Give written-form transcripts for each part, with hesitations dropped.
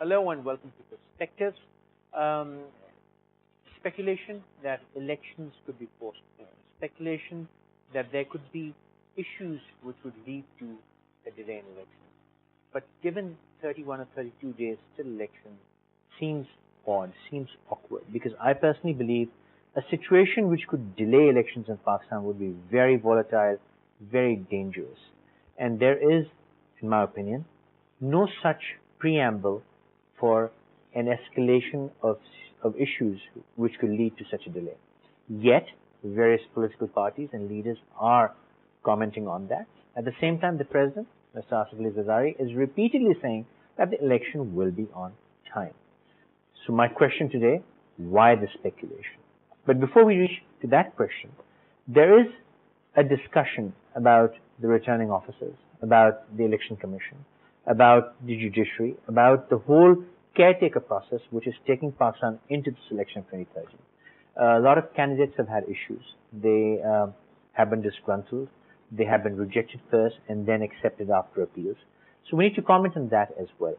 Hello and welcome to Perspectives. Um, Speculation that elections could be postponed, speculation that there could be issues which would lead to a delay in elections. But given 31 or 32 days till election seems odd, seems awkward, because I personally believe a situation which could delay elections in Pakistan would be very volatile, very dangerous. And there is, in my opinion, no such preamble for an escalation of issues which could lead to such a delay. Yet, various political parties and leaders are commenting on that. At the same time, the President, Mr. Asif Ali Zardari, is repeatedly saying that the election will be on time. So my question today, why the speculation? But before we reach to that question, there is a discussion about the returning officers, about the Election Commission, about the judiciary, about the whole caretaker process which is taking Pakistan into this election of 2030. A lot of candidates have had issues. They have been disgruntled. They have been rejected first and then accepted after appeals. So we need to comment on that as well.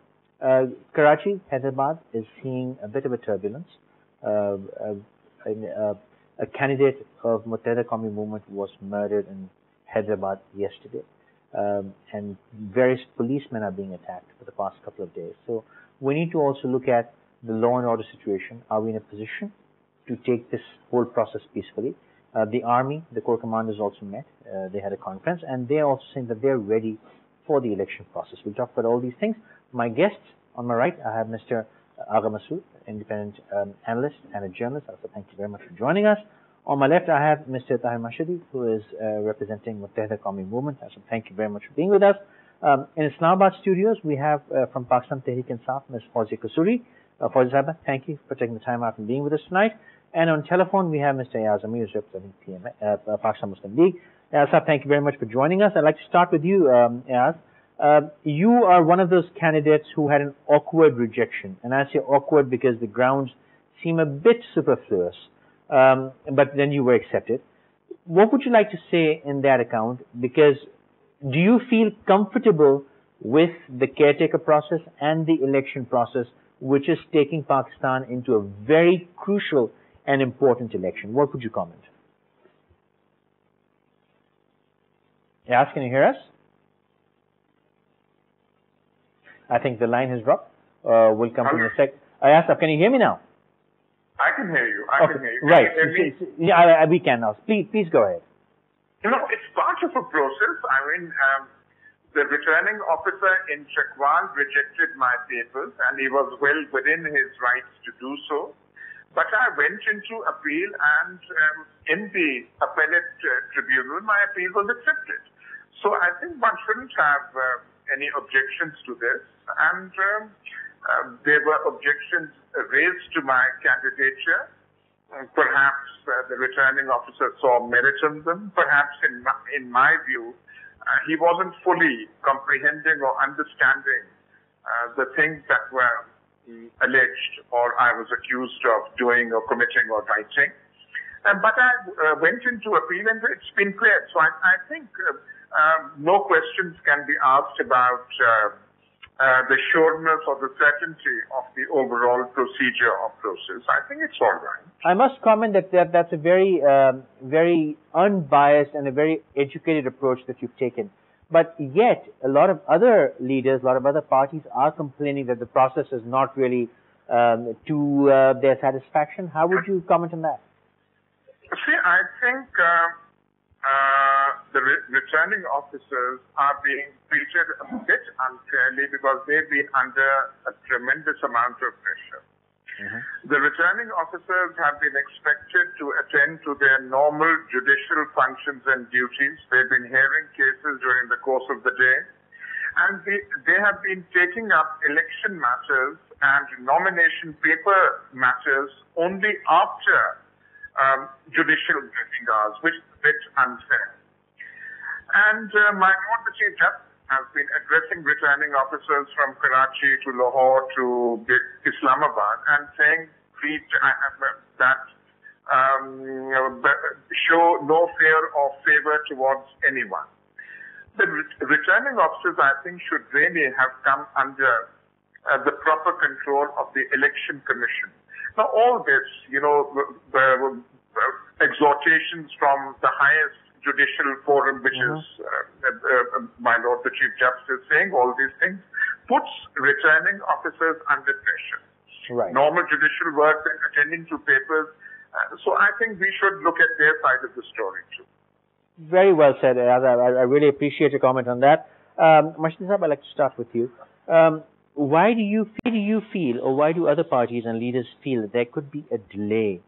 Karachi, Hyderabad is seeing a bit of a turbulence. A candidate of Muttahida Qawmi Movement was murdered in Hyderabad yesterday. And various policemen are being attacked for the past couple of days. So we need to also look at the law and order situation. Are we in a position to take this whole process peacefully? The army, the corps commanders also met. They had a conference, and they're also saying that they're ready for the election process. We'll talk about all these things. My guests, on my right, I have Mr. Agha Masood, independent analyst and a journalist. Also, thank you very much for joining us. On my left, I have Mr. Tahir Mashhadi, who is representing Muttahida Qawmi Movement. So thank you very much for being with us. In Islamabad studios, we have from Pakistan Tehreek-e-Insaf, Ms. Fawzia Qasuri. Fawzia Sahaba, thank you for taking the time out and being with us tonight. And on telephone, we have Mr. Ayaz Amir, who's representing Pakistan Muslim League. Ayaz, thank you very much for joining us. I'd like to start with you, Ayaz. You are one of those candidates who had an awkward rejection. And I say awkward because the grounds seem a bit superfluous. But then you were accepted. What would you like to say in that account? Because do you feel comfortable with the caretaker process and the election process, which is taking Pakistan into a very crucial and important election? What would you comment? Yes, can you hear us? I think the line has dropped. We'll come to the sec. Yes, can you hear me now? I can hear you. I can hear you. Right. Can you hear me? Yeah, we can now. Please go ahead. You know, it's part of a process. I mean, the returning officer in Chakwal rejected my papers, and he was well within his rights to do so. But I went into appeal, and in the appellate tribunal, my appeal was accepted. So I think one shouldn't have any objections to this. And there were objections raised to my candidature. Perhaps the returning officer saw merit in them. Perhaps, in my view, he wasn't fully comprehending or understanding the things that were alleged or I was accused of doing or committing or writing. But I went into appeal, and it's been cleared. So I think no questions can be asked about the sureness or the certainty of the overall procedure or process. I think it's all right. I must comment that that's a very, very unbiased and a very educated approach that you've taken. But yet, a lot of other leaders, a lot of other parties are complaining that the process is not really to their satisfaction. How would you comment on that? See, I think the returning officers are being treated a bit unfairly because they've been under a tremendous amount of pressure. The returning officers have been expected to attend to their normal judicial functions and duties. They've been hearing cases during the course of the day. And they have been taking up election matters and nomination paper matters only after judicial briefing hours, which is a bit unfair. And my Lord the Chief Justice has been addressing returning officers from Karachi to Lahore to Islamabad and saying, please, show no fear or favor towards anyone. The returning officers, I think, should really have come under the proper control of the election commission. Now, all this, exhortations from the highest judicial forum, which is my Lord the Chief Justice, saying all these things, puts returning officers under pressure. Right. Normal judicial work and attending to papers. So I think we should look at their side of the story too. Very well said, Ayaz. I really appreciate your comment on that. Masjid Sahib, I'd like to start with you. Why do you feel, or why do other parties and leaders feel that there could be a delay?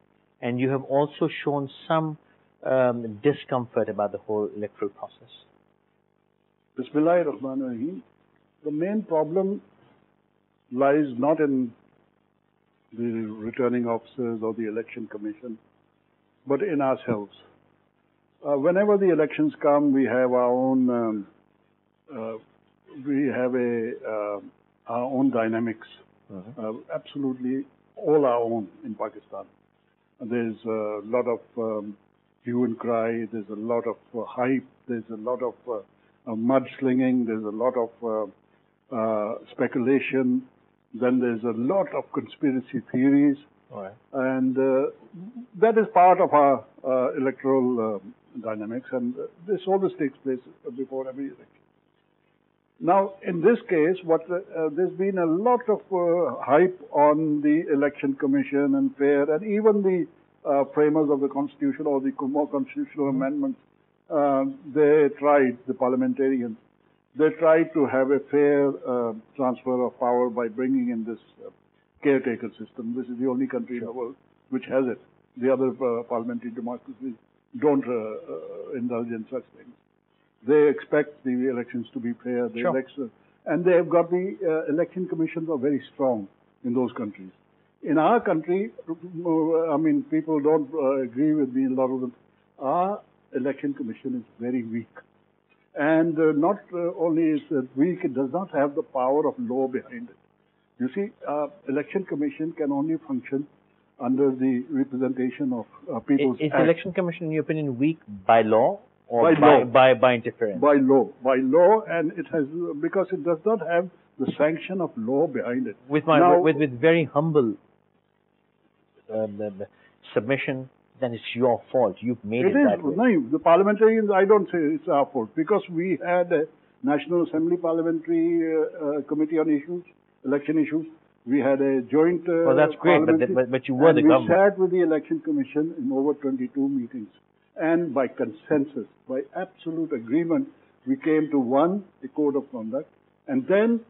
And you have also shown some discomfort about the whole electoral process. Bismillahir-Rahmanir-Rahim. The main problem lies not in the returning officers or the election commission, but in ourselves. Whenever the elections come, we have our own our own dynamics, absolutely all our own in Pakistan. There's a lot of hue and cry, there's a lot of hype, there's a lot of mudslinging, there's a lot of speculation, then there's a lot of conspiracy theories, and that is part of our electoral dynamics, and this always takes place before every election. Now, in this case, there's been a lot of hype on the election commission and fair, and even the framers of the constitution or the more constitutional amendments, the parliamentarians, they tried to have a fair transfer of power by bringing in this caretaker system. This is the only country in the world which has it. The other parliamentary democracies don't indulge in such things. They expect the elections to be fair. And they have got the election commissions are very strong in those countries. In our country, I mean, people don't agree with me, a lot of them. Our election commission is very weak. And not only is it weak, it does not have the power of law behind it. You see, election commission can only function under the representation of people's Is the election commission, in your opinion, weak by law? Or by interference? By law, and it has, because it does not have the sanction of law behind it. With very humble submission, then it's your fault. You've made it that way. No, the parliamentarians, I don't say it's our fault, because we had a National Assembly Parliamentary Committee on Issues, election issues. We had a joint well, that's great, but you were the government. We sat with the Election Commission in over 22 meetings. And by consensus, by absolute agreement, we came to a code of conduct, and then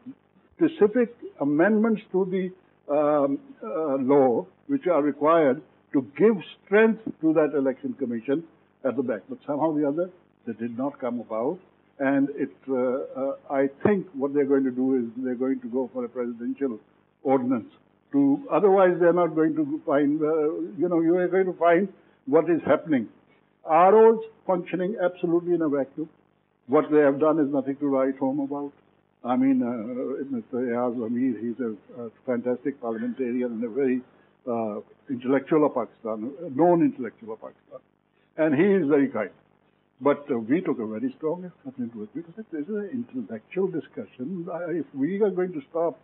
specific amendments to the law, which are required to give strength to that election commission at the back. But somehow or the other, they did not come about. And I think what they're going to do is they're going to go for a presidential ordinance. Otherwise, they're not going to find, you are going to find what is happening. ROs functioning absolutely in a vacuum. What they have done is nothing to write home about. I mean, Mr. Ayaz Amir, he's a fantastic parliamentarian and a very intellectual of Pakistan, known intellectual of Pakistan. And he is very kind. But we took a very strong effort into it, because this is an intellectual discussion. If we are going to stop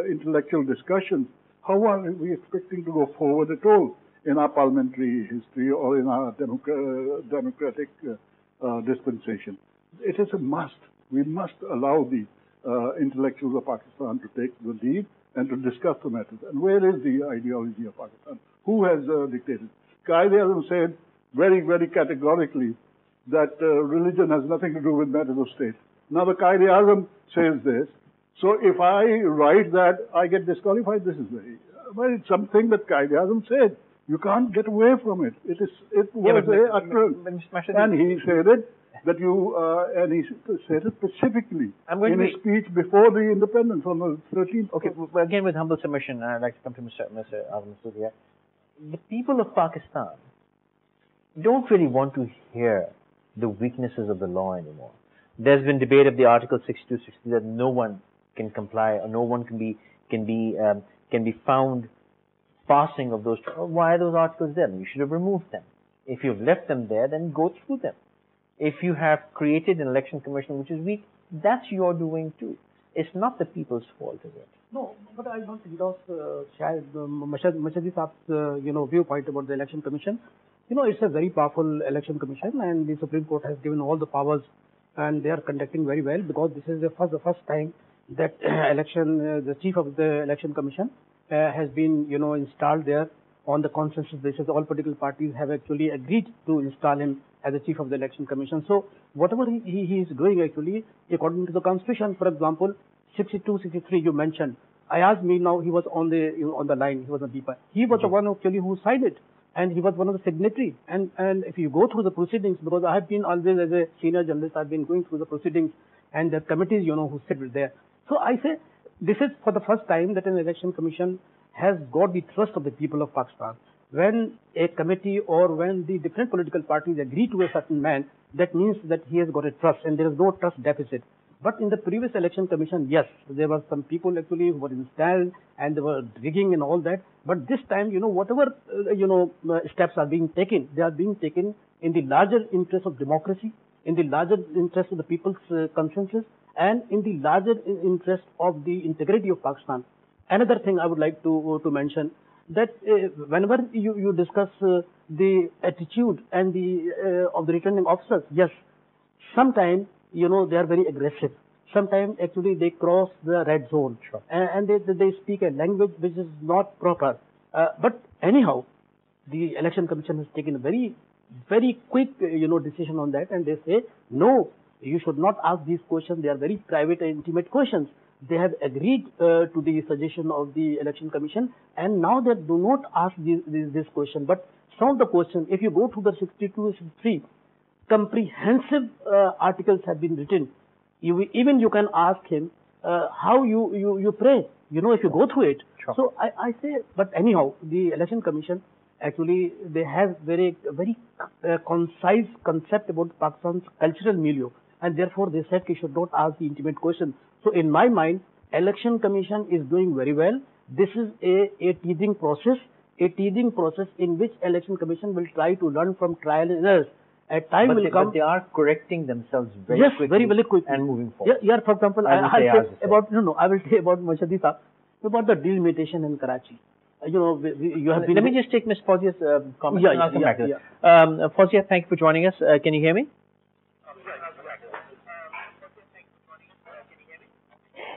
intellectual discussions, how are we expecting to go forward at all in our parliamentary history or in our democratic dispensation? It is a must. We must allow the intellectuals of Pakistan to take the lead and to discuss the matters. And where is the ideology of Pakistan? Who has dictated? Qaeda said very, very categorically that religion has nothing to do with matters of state. Now the Qaeda says this. So if I write that, I get disqualified. This is it's something that Qaeda said. You can't get away from it. It was a utterance. And he said it, and he said it specifically in his speech before the independence on the 13th. Okay, well, again, with humble submission, I'd like to come to Mr. Azam Surya. The people of Pakistan don't really want to hear the weaknesses of the law anymore. There's been debate of the Article 6260 that no one can comply, or no one can be found passing of those. Why are those articles there? You should have removed them. If you've left them there, then go through them. If you have created an election commission which is weak, that's your doing too. It's not the people's fault, is it? No, but I don't endorse Mashadi Saab's viewpoint about the election commission. It's a very powerful election commission, and the Supreme Court has given all the powers, and they are conducting very well, because this is the first time that the chief of the election commission has been installed there on the consensus basis. All political parties have actually agreed to install him as the chief of the election commission. So whatever he is doing, actually, according to the constitution, for example, 62, 63 you mentioned. I asked me now, he was on the line, he was on deeper. He was the one actually who signed it, and he was one of the signatories. And if you go through the proceedings, because I have been always, as a senior journalist, I've been going through the proceedings and the committees, who sit there. So I say, this is for the first time that an election commission has got the trust of the people of Pakistan. When a committee or when the different political parties agree to a certain man, that means that he has got a trust, and there is no trust deficit. But in the previous election commission, yes, there were some people actually who were installed and they were rigging and all that. But this time, whatever, steps are being taken, they are being taken in the larger interest of democracy, in the larger interest of the people's consensus, and in the larger interest of the integrity of Pakistan. Another thing I would like to mention, that whenever you discuss the attitude and of the returning officers, yes, sometimes they are very aggressive. Sometimes actually they cross the red zone, sure, and they speak a language which is not proper. But anyhow, the election commission has taken a very, very quick decision on that, and they say no, you should not ask these questions. They are very private and intimate questions. They have agreed to the suggestion of the election commission, and now they do not ask this question. But some of the questions, if you go to the 62, 63, comprehensive articles have been written. Even you can ask him how you pray, if you go through it. Sure. So I say, but anyhow, the election commission, actually, they have very concise concept about Pakistan's cultural milieu, and therefore they said he should not ask the intimate question. So in my mind, election commission is doing very well. This is a teething process in which election commission will try to learn from trial and errors. A time will come. But they are correcting themselves very quickly. Very quickly. And moving forward. Yeah, for example, I will say about Mashadi Saab, about the delimitation in Karachi. You have been... Let me just take Ms. Fauzia's comment, and I'll come back to it. Fauzia, thank you for joining us. Can you hear me?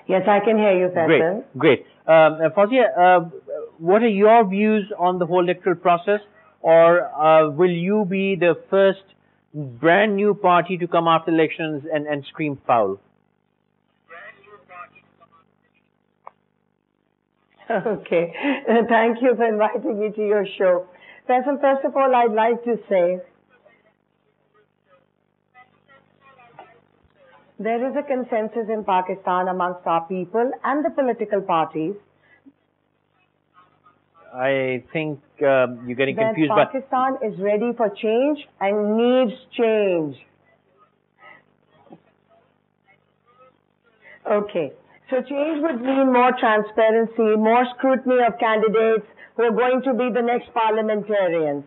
Yes, I can hear you, Faisal. Great. Fauzia, what are your views on the whole electoral process, or will you be the first brand new party to come after elections and scream foul? Okay. Thank you for inviting me to your show. Faisal, first of all, I'd like to say there is a consensus in Pakistan amongst our people and the political parties. I think you're getting confused. That Pakistan is ready for change and needs change. Okay. So change would mean more transparency, more scrutiny of candidates who are going to be the next parliamentarians.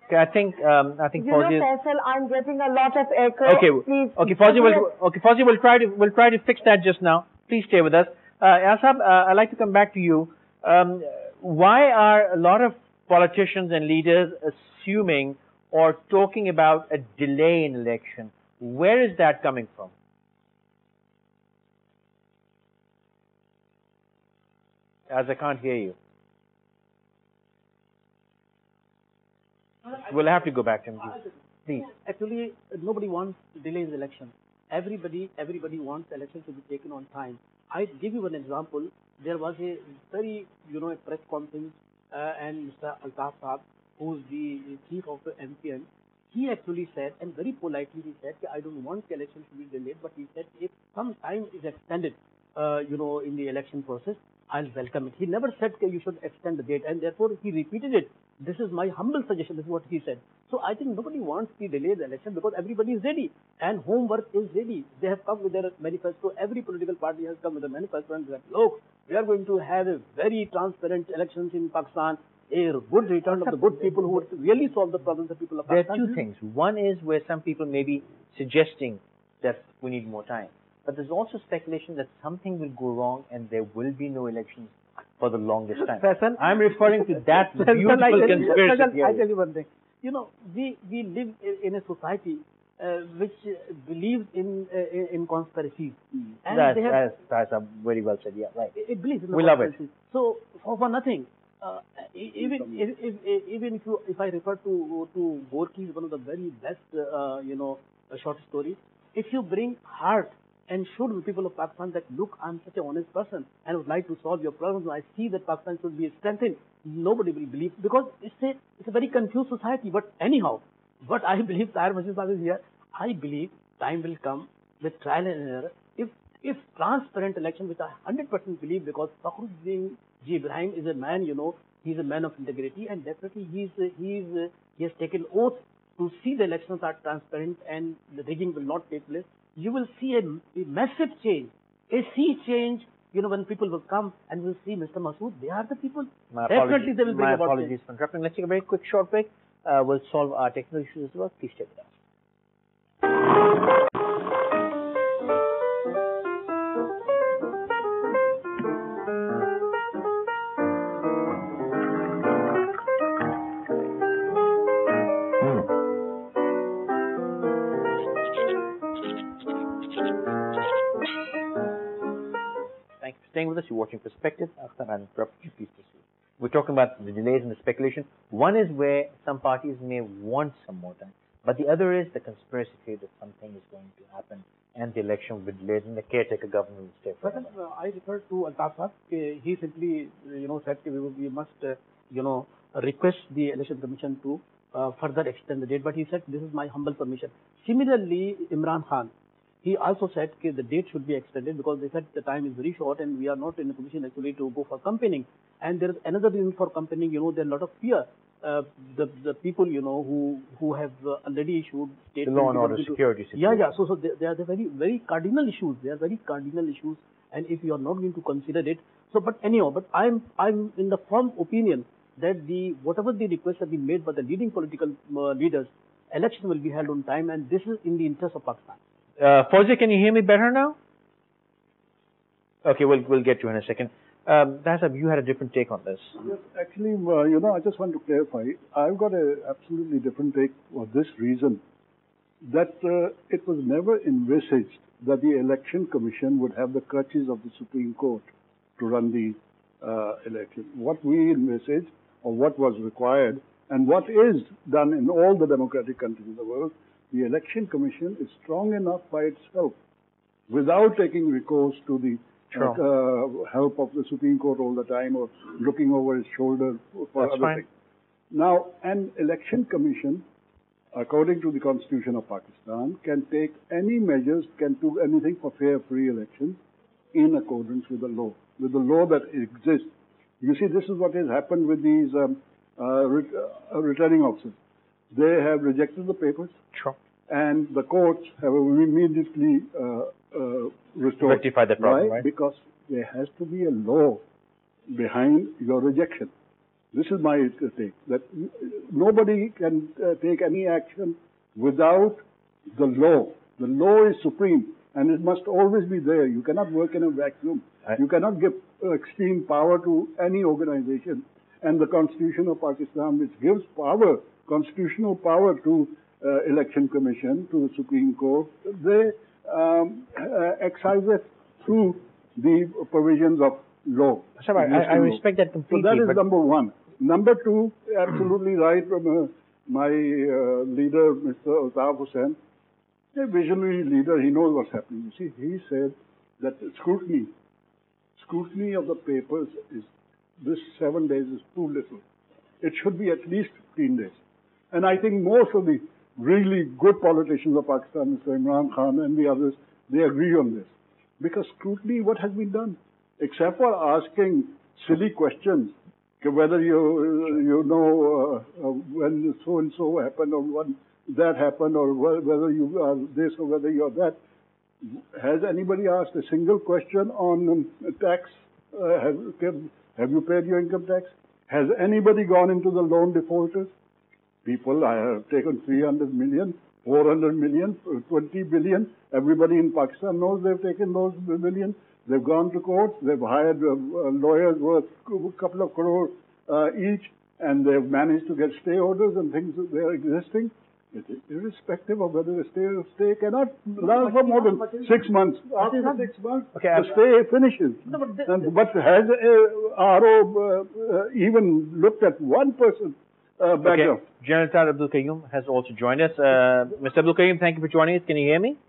Okay, I think Fauzia. Faisal, I'm getting a lot of echo. Okay, please. Okay, Fauzia, we'll try to fix that just now. Please stay with us. Asab, I'd like to come back to you. Why are a lot of politicians and leaders assuming or talking about a delay in election? Where is that coming from? As I can't hear you. We'll have to go back to him, please. Actually, nobody wants delay in the election. Everybody wants the election to be taken on time. I give you an example. There was a very, a press conference, and Mr. Altaf Saab, who's the chief of the MPN, he actually said, and very politely he said, I don't want the election to be delayed, but he said, if some time is extended, in the election process, I'll welcome it. He never said you should extend the date, and therefore he repeated it. This is my humble suggestion. This is what he said. So I think nobody wants to delay the election because everybody is ready and homework is ready. They have come with their manifesto. Every political party has come with a manifesto and said, look, we are going to have a very transparent elections in Pakistan, a good return of the good people who would really solve the problems of people of Pakistan. There are two things. One is where some people may be suggesting that we need more time. But there's also speculation that something will go wrong and there will be no elections for the longest time. Faisal, I'm referring to that Faisal, beautiful conspiracy I theory. tell you one thing. You know, we live in a society which believes in conspiracies. And That's very well said. Yeah, right. It believes in the We love it. conspiracies. So for nothing, even if I refer to Gorky's one of the very best short stories. If you bring heart and show the people of Pakistan that look, I'm such an honest person and would like to solve your problems. I see that Pakistan should be strengthened. Nobody will believe because it's a very confused society. But anyhow, what I believe, Tahir Masjid Sahib is here. I believe time will come with trial and error. If transparent election, which I 100% believe, because Fakhruddin G. Ibrahim is a man, he's a man of integrity, and definitely he has taken oath to see the elections are transparent and the rigging will not take place. You will see a massive change, a sea change. When people will come and will see Mr. Masood, they are the people. Definitely they will bring about change. My apologies for interrupting. Let's take a very quick short break. We'll solve our technical issues as well. Please stay with us. Thanks for staying with us. You're watching Perspective. After I interrupted you, please proceed. We're talking about the delays and the speculation. One is where some parties may want some more time, but the other is the conspiracy theory that something is going to happen and the election will be delayed and the caretaker government will stay forever. I refer to Altaf Sahab. He simply, said we must, request the election commission to further extend the date. But he said, this is my humble permission. Similarly, Imran Khan, he also said the date should be extended because they said the time is very short and we are not in a position actually to go for campaigning. And there is another reason for campaigning. There are a lot of fear. The people who have already issued statements. The law and order security situation. Yeah. So they are the very very cardinal issues. They are very cardinal issues. And if you are not going to consider it, but I'm in the firm opinion that whatever the requests have been made by the leading political leaders, election will be held on time, and this is in the interest of Pakistan. Fawzi, can you hear me better now? Okay, we'll get to you in a second. Dasab, you had a different take on this. Yes, actually, I just want to clarify. I've got an absolutely different take for this reason, that it was never envisaged that the Election Commission would have the crutches of the Supreme Court to run the election. What we envisaged, or what was required, and what is done in all the democratic countries in the world, the Election Commission is strong enough by itself, without taking recourse to the help of the Supreme Court all the time, or looking over his shoulder for other things. Now, an Election Commission, according to the Constitution of Pakistan, can take any measures, can do anything for fair, free elections in accordance with the law that exists. You see, this is what has happened with these returning officers. They have rejected the papers. Sure. And the courts have immediately restored. Rectify the problem, right? Because there has to be a law behind your rejection. This is my take, that nobody can take any action without the law. The law is supreme, and it must always be there. You cannot work in a vacuum. Right. You cannot give extreme power to any organization. And the Constitution of Pakistan, which gives power, constitutional power to Election Commission, to the Supreme Court, they exercise it through the provisions of law. Sir, I respect that completely. So that is number one. Number two, absolutely right from my leader, Mr. Altaf Hussain, a visionary leader. He knows what's happening. You see, he said that scrutiny of the papers is, this 7 days is too little. It should be at least 15 days. And I think most of the really good politicians of Pakistan, Mr. Imran Khan and the others, they agree on this. Because scrutiny, what has been done? Except for asking silly questions, whether you know when so-and-so happened, or when that happened, or whether you are this or whether you are that. Has anybody asked a single question on tax? Have you paid your income tax? Has anybody gone into the loan defaulters? People, I have taken 300 million 400 million, 20 billion. Everybody in Pakistan knows they've taken those billion. They've gone to courts. They've hired lawyers worth a couple of crore each, and they've managed to get stay orders and things that they're existing. Irrespective of whether the stay cannot last for more than 6 months. After 6 months, the stay finishes. But has RO even looked at one person background? Okay. General Tar Abdul Qayyum has also joined us. Mr. Abdul Qayyum, thank you for joining us. Can you hear me?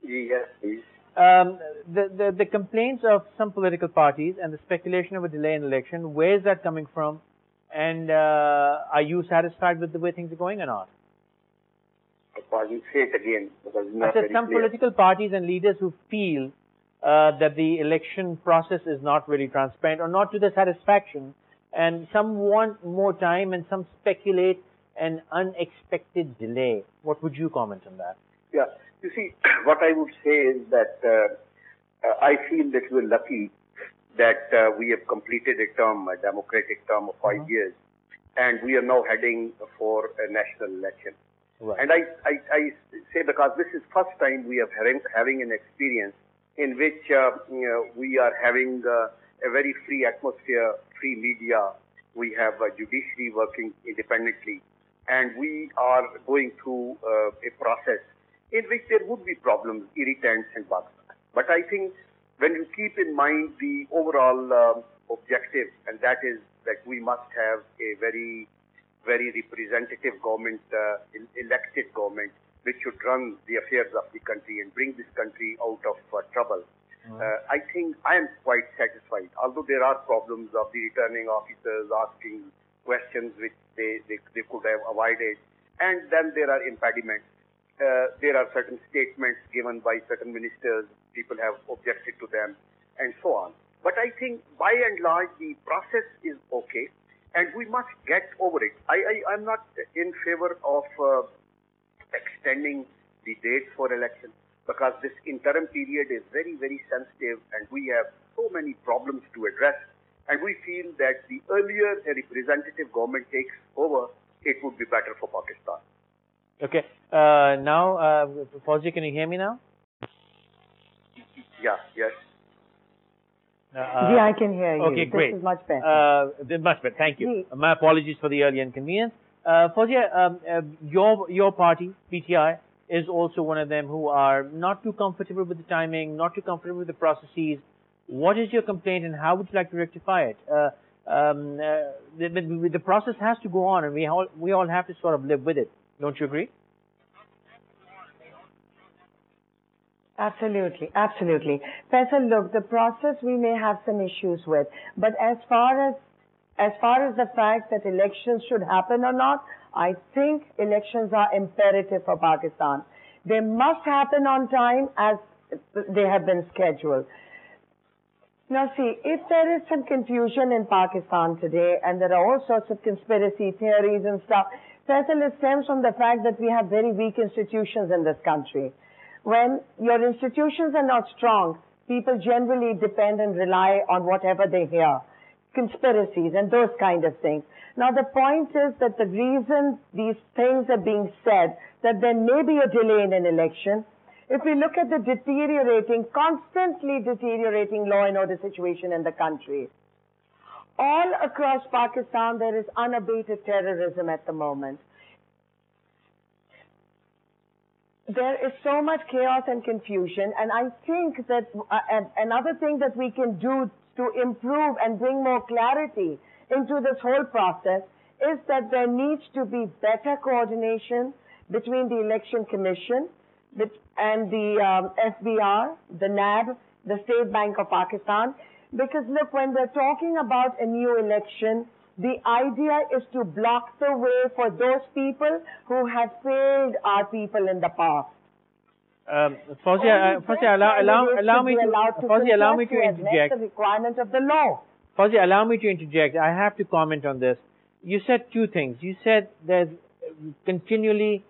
Yes, please. The complaints of some political parties and the speculation of a delay in election, where is that coming from? And are you satisfied with the way things are going or not? Pardon, say it again, because it's I not said very some clear. political parties and leaders who feel that the election process is not really transparent or not to their satisfaction, and some want more time and some speculate an unexpected delay. What would you comment on that? Yeah, you see, what I would say is that I feel that we're lucky that we have completed a term, a democratic term of 5 years, and we are now heading for a national election. Right. And I say because this is first time we are having an experience in which we are having a very free atmosphere, free media. We have a judiciary working independently, and we are going through a process in which there would be problems, irritants in Pakistan. But I think when you keep in mind the overall objective, and that is that we must have a very representative government, elected government, which should run the affairs of the country and bring this country out of trouble. I think I am quite satisfied, although there are problems of the returning officers asking questions which they could have avoided, and then there are impediments. There are certain statements given by certain ministers, people have objected to them, and so on. But I think by and large the process is okay, and we must get over it. I'm not in favor of extending the date for election, because this interim period is very, very sensitive, and we have so many problems to address. And we feel that the earlier a representative government takes over, it would be better for Pakistan. Okay. Now, Fauzi, can you hear me now? Yeah, yes. Yeah, I can hear you. Okay, great. This is much better. Much better. Thank you. My apologies for the early inconvenience. Fauzi, your party, PTI, is also one of them who are not too comfortable with the timing, not too comfortable with the processes. What is your complaint, and how would you like to rectify it? The process has to go on, and we all have to sort of live with it. Don't you agree? Absolutely, absolutely. Faisal, look, the process we may have some issues with, but as far as the fact that elections should happen or not, I think elections are imperative for Pakistan. They must happen on time as they have been scheduled. Now see, if there is some confusion in Pakistan today, and there are all sorts of conspiracy theories and stuff, Faisal, it stems from the fact that we have very weak institutions in this country. When your institutions are not strong, people generally depend and rely on whatever they hear, conspiracies and those kind of things. Now the point is that the reason these things are being said, that there may be a delay in an election, if we look at the constantly deteriorating law and order situation in the country, all across Pakistan there is unabated terrorism at the moment. There is so much chaos and confusion, and I think that another thing that we can do to improve and bring more clarity into this whole process is that there needs to be better coordination between the Election Commission and the FBR, the NAB, the State Bank of Pakistan. Because look, when we're talking about a new election, the idea is to block the way for those people who have failed our people in the past. Fauzi, allow me to interject. The requirement of the law. Fauzi, allow me to interject. I have to comment on this. You said two things. You said there's continually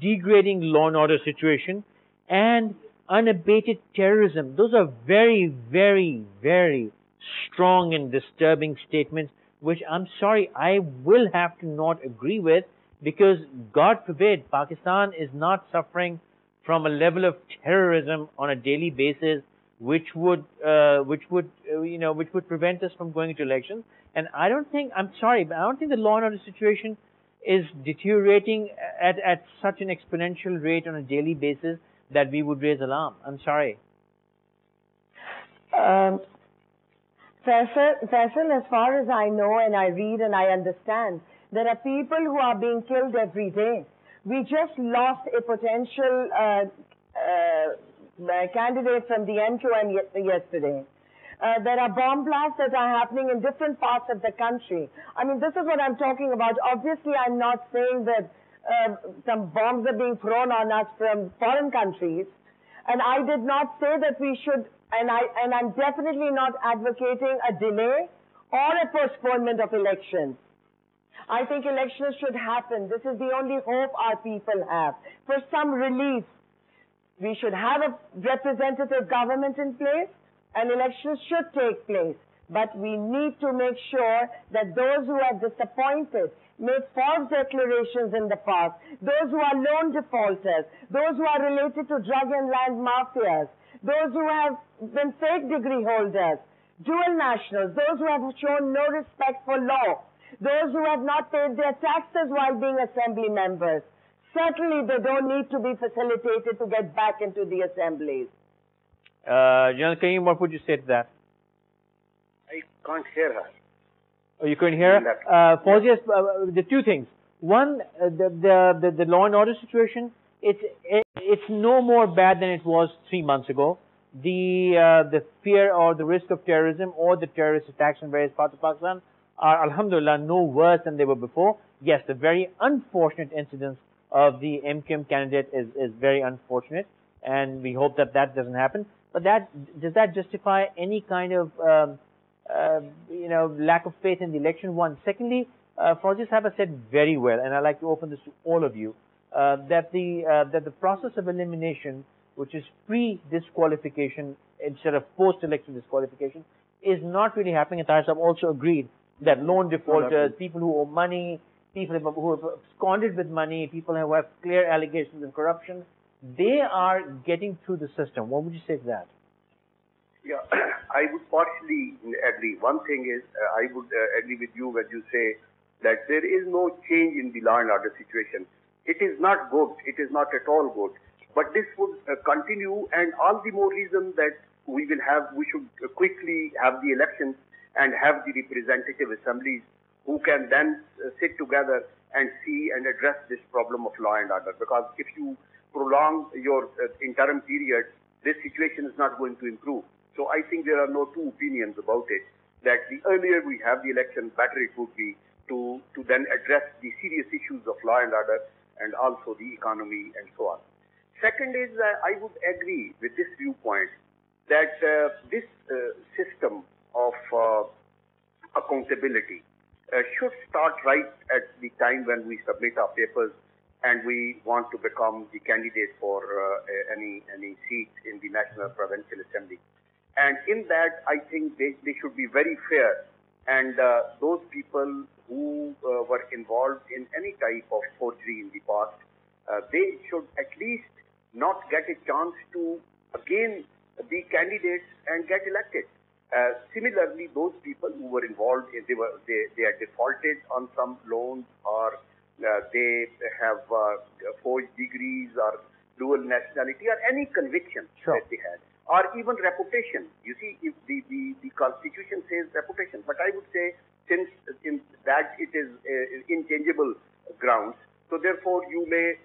degrading law and order situation and unabated terrorism. Those are very, very, very strong and disturbing statements, which I'm sorry, I will have to not agree with. because God forbid Pakistan is not suffering from a level of terrorism on a daily basis which would prevent us from going into elections. And I don't think, I'm sorry, but I don't think the law and order situation is deteriorating at such an exponential rate on a daily basis that we would raise alarm. I'm sorry. Faisal, as far as I know and I read and I understand, there are people who are being killed every day. We just lost a potential candidate from the MQM yesterday. There are bomb blasts that are happening in different parts of the country. I mean, this is what I'm talking about. Obviously, I'm not saying that some bombs are being thrown on us from foreign countries. And I did not say that we should, and I'm definitely not advocating a delay or a postponement of elections. I think elections should happen. This is the only hope our people have for some relief. We should have a representative government in place, and elections should take place. But we need to make sure that those who are disappointed, made false declarations in the past, those who are loan defaulters, those who are related to drug and land mafias, those who have been fake degree holders, dual nationals, those who have shown no respect for law, those who have not paid their taxes while being assembly members, certainly they don't need to be facilitated to get back into the assemblies. General Karim, what would you say to that? I can't hear her. Oh, you couldn't hear her? Fauzia's, the two things. One, the law and order situation, it's no more bad than it was 3 months ago. The fear or the risk of terrorism or the terrorist attacks in various parts of Pakistan are, alhamdulillah, no worse than they were before. Yes, the very unfortunate incidence of the MQM candidate is very unfortunate, and we hope that that doesn't happen. But does that justify any kind of lack of faith in the election? One. Secondly, Fauzia Sahaba said very well, and I'd like to open this to all of you, that the process of elimination, which is pre-disqualification instead of post-election disqualification, is not really happening. And Tahir Sahab also agreed that loan defaulters, people who owe money, people who have absconded with money, people who have clear allegations of corruption, they are getting through the system. What would you say to that? Yeah, I would partially agree. One thing is, I would agree with you when you say that there is no change in the law and order situation. It is not good. It is not at all good. But this would continue, and all the more reason that we should quickly have the elections and have the representative assemblies who can then sit together and see and address this problem of law and order. Because if you prolong your interim period, this situation is not going to improve. So I think there are no two opinions about it, that the earlier we have the election, better it would be to then address the serious issues of law and order and also the economy and so on. Second is, I would agree with this viewpoint that this system of accountability should start right at the time when we submit our papers and we want to become the candidate for any seat in the National Provincial Assembly. And in that, I think they should be very fair. And those people who were involved in any type of forgery in the past, they should at least not get a chance to again be candidates and get elected. Similarly, those people who were involved, they are defaulted on some loans, or they have forged degrees or dual nationality or any conviction that they had, or even reputation. You see, if the Constitution says reputation, but I would say since in that it is intangible grounds, so therefore you may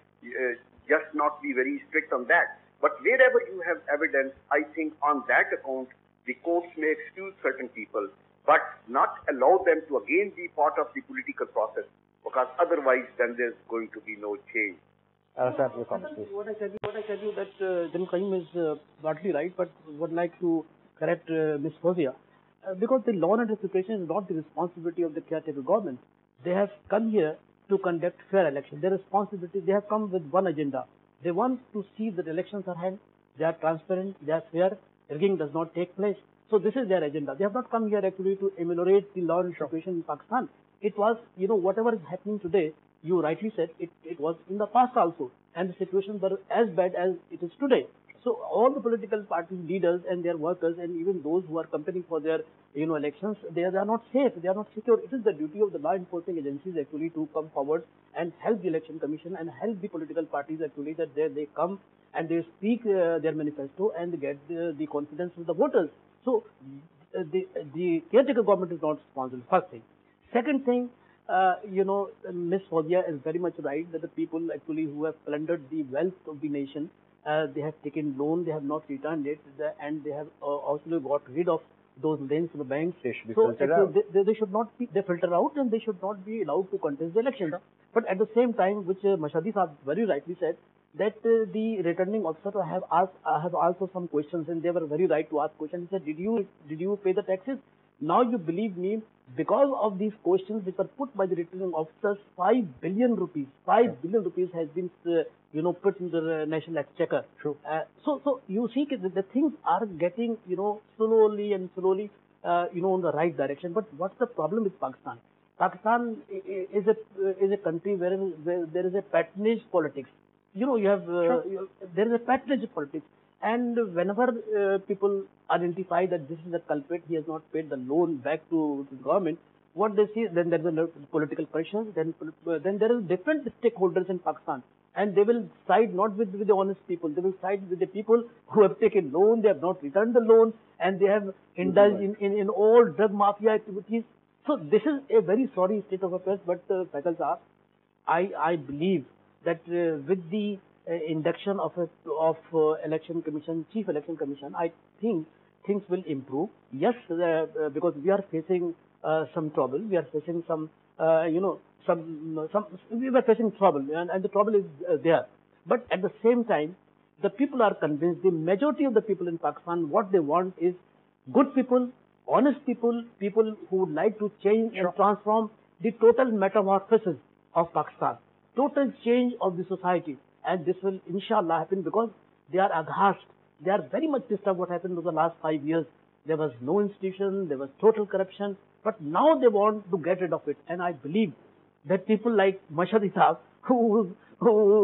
just not be very strict on that. But wherever you have evidence, I think on that account, the courts may excuse certain people, but not allow them to again be part of the political process, because otherwise then there's going to be no change. What I tell you that General Karim is partly right, but would like to correct Ms. Fauzia, because the law and order situation is not the responsibility of the caretaker government. They have come here to conduct fair elections. Their responsibility, they have come with one agenda. They want to see that elections are held, they are transparent, they are fair, rigging does not take place. So this is their agenda. They have not come here actually to ameliorate the law and order situation in Pakistan. It was, whatever is happening today, you rightly said, it was in the past also, and the situations were as bad as it is today. So all the political party leaders and their workers, and even those who are campaigning for their elections, they are not safe, they are not secure. It is the duty of the law enforcing agencies actually to come forward and help the election commission and help the political parties actually, that they come and they speak their manifesto and get the confidence of the voters. So the caretaker government is not responsible. First thing. Second thing, Ms. Fauziya is very much right that the people actually who have plundered the wealth of the nation, they have taken loan, they have not returned it, and they have also got rid of those loans to the banks. They should be so filtered out. they should not be, they filter out, and they should not be allowed to contest the election. But at the same time, which Mashadi Saab very rightly said, that the returning officer have also some questions, and they were very right to ask questions. He said, did you pay the taxes? Now you believe me, because of these questions which were put by the returning officers, 5 billion rupees has been put in the national exchequer. True. So you see the things are getting slowly on the right direction. But what's the problem with Pakistan? Pakistan is a country where there is a patronage politics. You have there is a patronage politics, and whenever people identify that this is a culprit, he has not paid the loan back to the government, what they see, then there is a political pressure. Then there is different stakeholders in Pakistan, and they will side not with the honest people. They will side with the people who have taken loan, they have not returned the loan, and they have indulged in all drug mafia activities. So this is a very sorry state of affairs. But Faisal Saab, I believe that with the induction of election commission, chief election commission, I think things will improve. Yes, because we are facing some trouble. We are facing some we were facing trouble, and the trouble is there. But at the same time, the people are convinced. The majority of the people in Pakistan, what they want is good people, honest people, people who would like to change and transform the total metamorphosis of Pakistan. Total change of the society, and this will inshallah happen because they are aghast. They are very much disturbed what happened over the last 5 years. There was no institution, there was total corruption, but now they want to get rid of it. And I believe that people like Mashadi Saab, who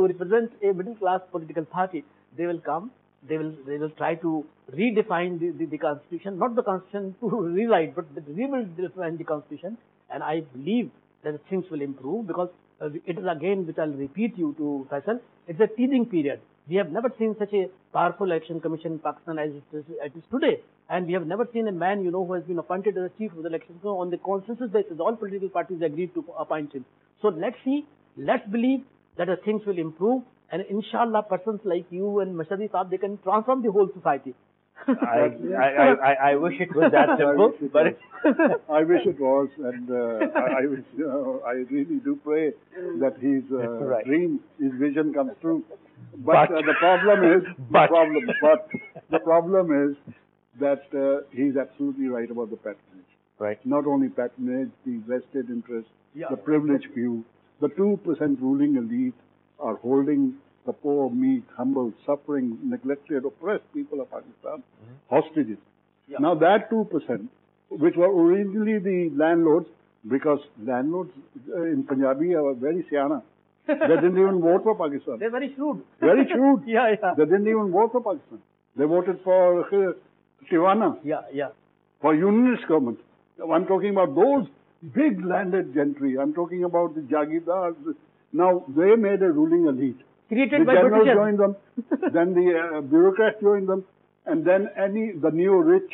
represent a middle class political party, they will come, they will try to redefine the constitution, not the constitution to rewrite, but they will redefine the constitution. And I believe that things will improve because it is again, which I'll repeat you to Faisal, it's a teething period. We have never seen such a powerful election commission in Pakistan as it is today. And we have never seen a man, who has been appointed as a chief of the election. So on the consensus basis, all political parties agreed to appoint him. So let's see, let's believe that things will improve. And inshallah, persons like you and Mashadi Saab, they can transform the whole society. I wish it was that simple, but I wish it was, and I really do pray that his dream, his vision comes true. But the problem is that he's absolutely right about the patronage. Right. Not only patronage, the vested interest, the privileged few, the 2% ruling elite are holding the poor, meek, humble, suffering, neglected, oppressed people of Pakistan hostages. Yeah. Now that 2%, which were originally the landlords, because landlords in Punjabi are very siana. They didn't even vote for Pakistan. They're very shrewd. Very shrewd. Yeah. They didn't even vote for Pakistan. They voted for Tiwana. Yeah. For unionist government. I'm talking about those big landed gentry. I'm talking about the Jagirdars. Now, they made a ruling elite. Created the by generals British. Joined them, then the bureaucrats joined them, and then the neo-rich,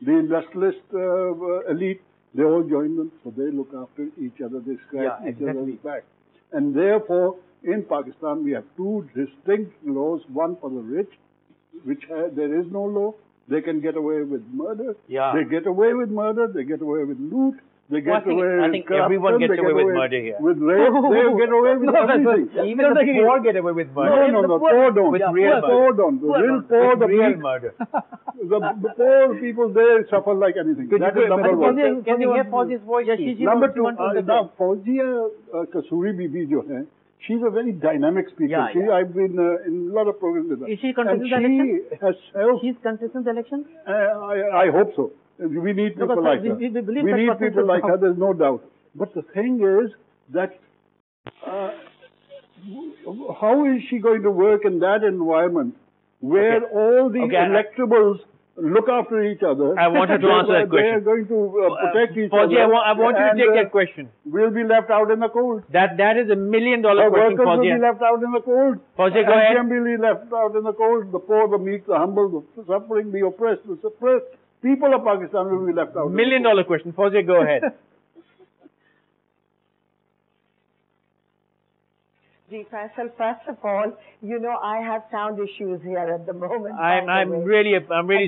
the industrialist elite, they all joined them. So they look after each other, they scratch each other's back. And therefore, in Pakistan, we have two distinct laws, one for the rich, which there is no law. They can get away with murder. Yeah. They get away with murder, they get away with loot. They get I think everyone gets away with murder here. With rape, they get away with everything. Even the poor get away with murder. No, poor don't. With real poor don't. The real poor, the real murder. The poor people, they suffer like anything. That is number one. Can you hear Fauzia's voice? Number two, now Fauzia Kasuri Bibi jo hai, she's a very dynamic speaker. I've been in a lot of programs with her. Is she contesting the election? She's contesting the election? I hope so. We need people like her. We need people like her, there's no doubt. But the thing is that Uh, how is she going to work in that environment where all the electables look after each other? I wanted to answer that question. They are going to protect each Fauzi, other. I want you to take that question. We'll be left out in the cold. That is $1 million Our question, workers will Fauzi. be left out in the cold. Fauzi, go ahead. Can be left out in the cold. The poor, the meek, the humble, the suffering, the oppressed, the suppressed. People of Pakistan will be left out. $1 million question. Fauzi, go ahead. Faisal, first of all, you know, I have sound issues here at the moment. I'm really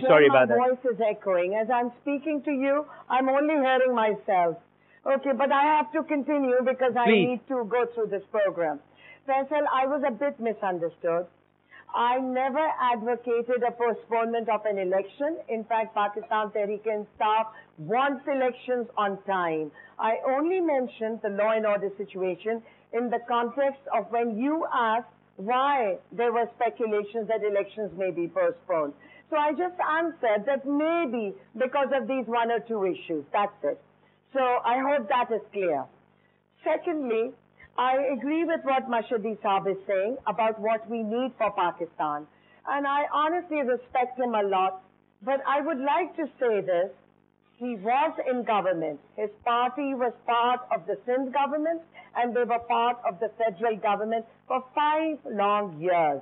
sorry about that. My voice is echoing. As I'm speaking to you, I'm only hearing myself. Okay, but I have to continue because I need to go through this program. Faisal, I was a bit misunderstood. I never advocated a postponement of an election. In fact, Pakistan Tehreek-e-Insaf wants elections on time. I only mentioned the law and order situation in the context of when you asked why there were speculations that elections may be postponed. So I just answered that maybe because of these one or two issues. That's it. So I hope that is clear. Secondly, I agree with what Mashadi Saab is saying about what we need for Pakistan. And I honestly respect him a lot. But I would like to say this. He was in government. His party was part of the Sindh government and they were part of the federal government for 5 long years.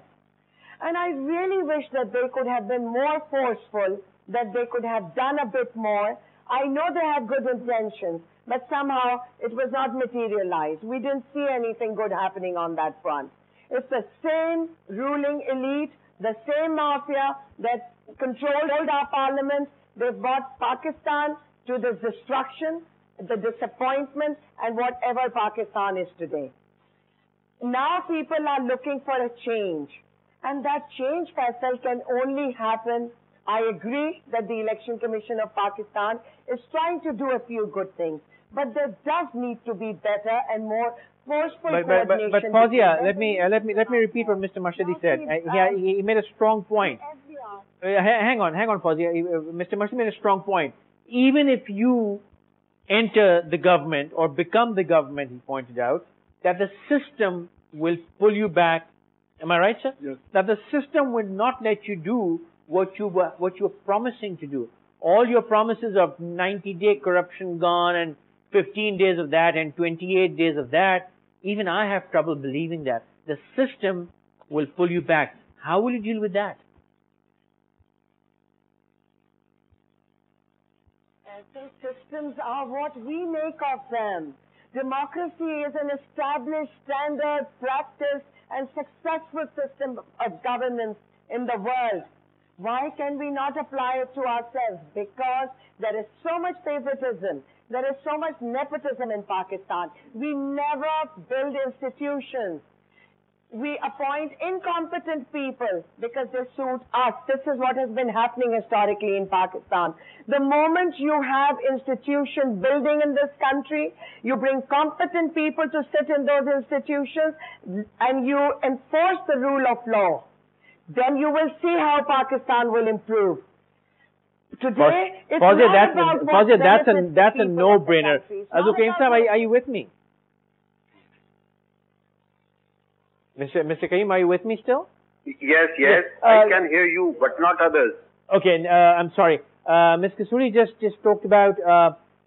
And I really wish that they could have been more forceful, that they could have done a bit more. I know they had good intentions, but somehow it was not materialized. We didn't see anything good happening on that front. It's the same ruling elite, the same mafia that controlled our parliament. They've brought Pakistan to the destruction, the disappointment, and whatever Pakistan is today. Now people are looking for a change. And that change, Faisal, can only happen. I agree that the Election Commission of Pakistan is trying to do a few good things. But there does need to be better and more forceful coordination. But Fawzia, let me repeat what Mr. Mashadi said. He made a strong point. Hang on, Fawzia. Mr. Mashadi made a strong point. Even if you enter the government or become the government, he pointed out, that the system will pull you back. Am I right, sir? Yes. That the system will not let you do what you're promising to do. All your promises of 90-day corruption gone and 15 days of that and 28 days of that, even I have trouble believing that. The system will pull you back. How will you deal with that? Systems are what we make of them. Democracy is an established standard, practice, and successful system of governance in the world. Why can we not apply it to ourselves? Because there is so much favoritism. There is so much nepotism in Pakistan. We never build institutions. We appoint incompetent people because they suit us. This is what has been happening historically in Pakistan. The moment you have institution building in this country, you bring competent people to sit in those institutions and you enforce the rule of law. Then you will see how Pakistan will improve. Today, it's not about what that's a no-brainer. Azul Karim Saab, are you with me? Mr. Karim, are you with me still? Yes. I can hear you, but not others. Okay, I'm sorry. Ms. Kasuri just talked about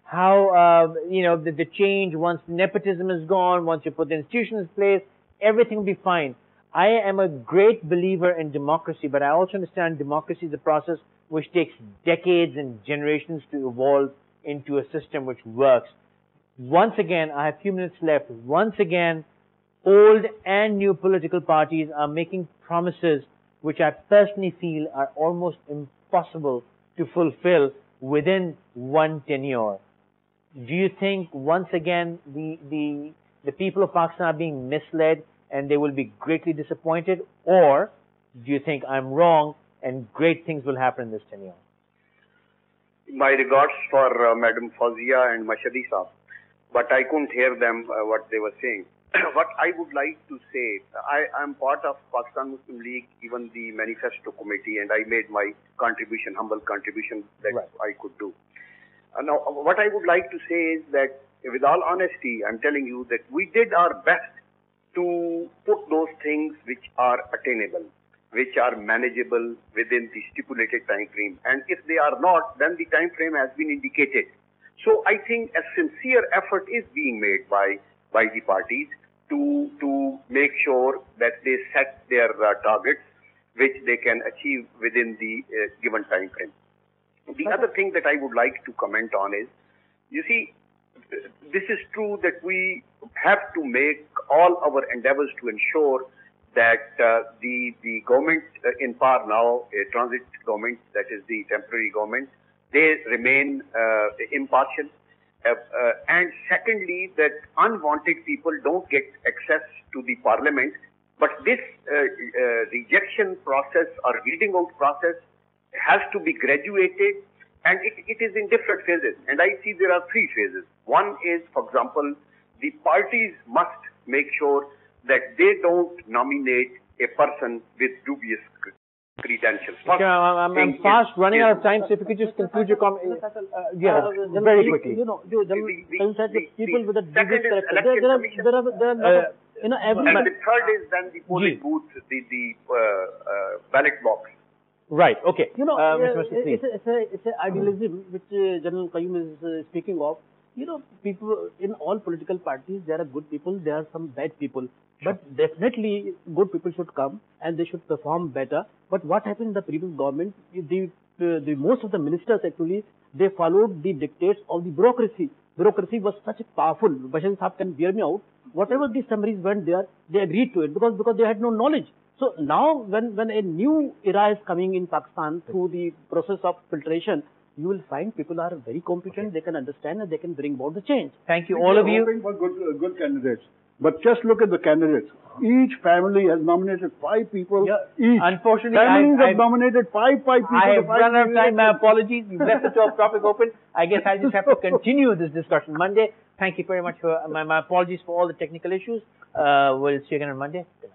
how the change, once nepotism is gone, once you put the institutions in place, everything will be fine. I am a great believer in democracy, but I also understand democracy is a process which takes decades and generations to evolve into a system which works. Once again, I have a few minutes left. Once again, old and new political parties are making promises which I personally feel are almost impossible to fulfill within one tenure. Do you think once again the people of Pakistan are being misled and they will be greatly disappointed, or do you think I'm wrong and great things will happen in this tenure? My regards for Madam Fawzia and Mashadi Saab, but I couldn't hear them what they were saying. What I would like to say, I am part of Pakistan Muslim League, even the manifesto committee, and I made my contribution, humble contribution that I could do. Now, what I would like to say is that, with all honesty, I'm telling you that we did our best to put those things which are attainable, which are manageable within the stipulated time frame. And if they are not, then the time frame has been indicated. So I think a sincere effort is being made by the parties to make sure that they set their targets which they can achieve within the given time frame. The other thing that I would like to comment on is, you see, this is true that we have to make all our endeavors to ensure that the government in power now, a transit government, that is the temporary government, they remain impartial. And secondly, that unwanted people don't get access to the parliament. But this rejection process or weeding out process has to be graduated, and it is in different phases. And I see there are three phases. One is, for example, the parties must make sure that they don't nominate a person with dubious credentials. Okay, I'm fast running out of time, so if you could just conclude your comment. Very quickly. People with a second is election commission. And the third is then the polling booth, the ballot box. Right. Okay. It's an idealism which General Qayyum is speaking of. People in all political parties, there are good people, there are some bad people. But definitely, good people should come and they should perform better. But what happened in the previous government? The most of the ministers actually they followed the dictates of the bureaucracy. Bureaucracy was such a powerful. Bashir Saab can bear me out. Whatever the summaries went there, they agreed to it because they had no knowledge. So now, when a new era is coming in Pakistan through the process of filtration, you will find people are very competent. They can understand and they can bring about the change. Thank you, all of you. For good candidates. But just look at the candidates. Each family has nominated 5 people. Yeah. Each. Unfortunately, families have nominated 5 people. I have run out of time. My apologies. We've left the topic open. I guess I just have to continue this discussion Monday. Thank you very much for my apologies for all the technical issues. We'll see you again on Monday. Good night.